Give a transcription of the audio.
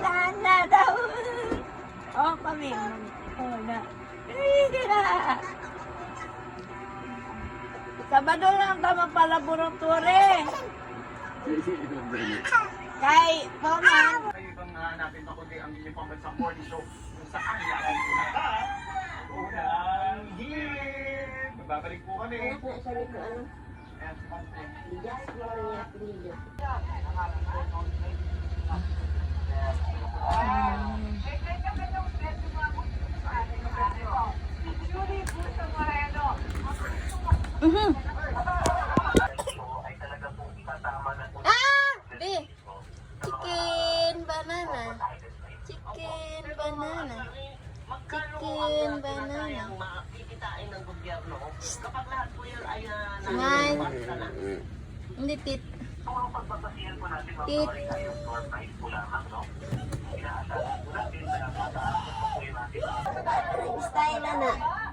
Nana daw. Oh, kami. Oh, na. Sabado lang ka magpalaboratory. Kay Paman. Kayo bang hanapin pa kundi ang inyong pambansang morning show kung saan lakan po na unang hit. Babalik po kami. Anak na sabi ko ano? Ayan, si Pante. Bigas mo niya pinili. Be. Chicken banana. Chicken banana. Chicken banana. Makikitain ng gobyerno kapag lahat po yun ay Smile. Hindi tit. Tit. Style na.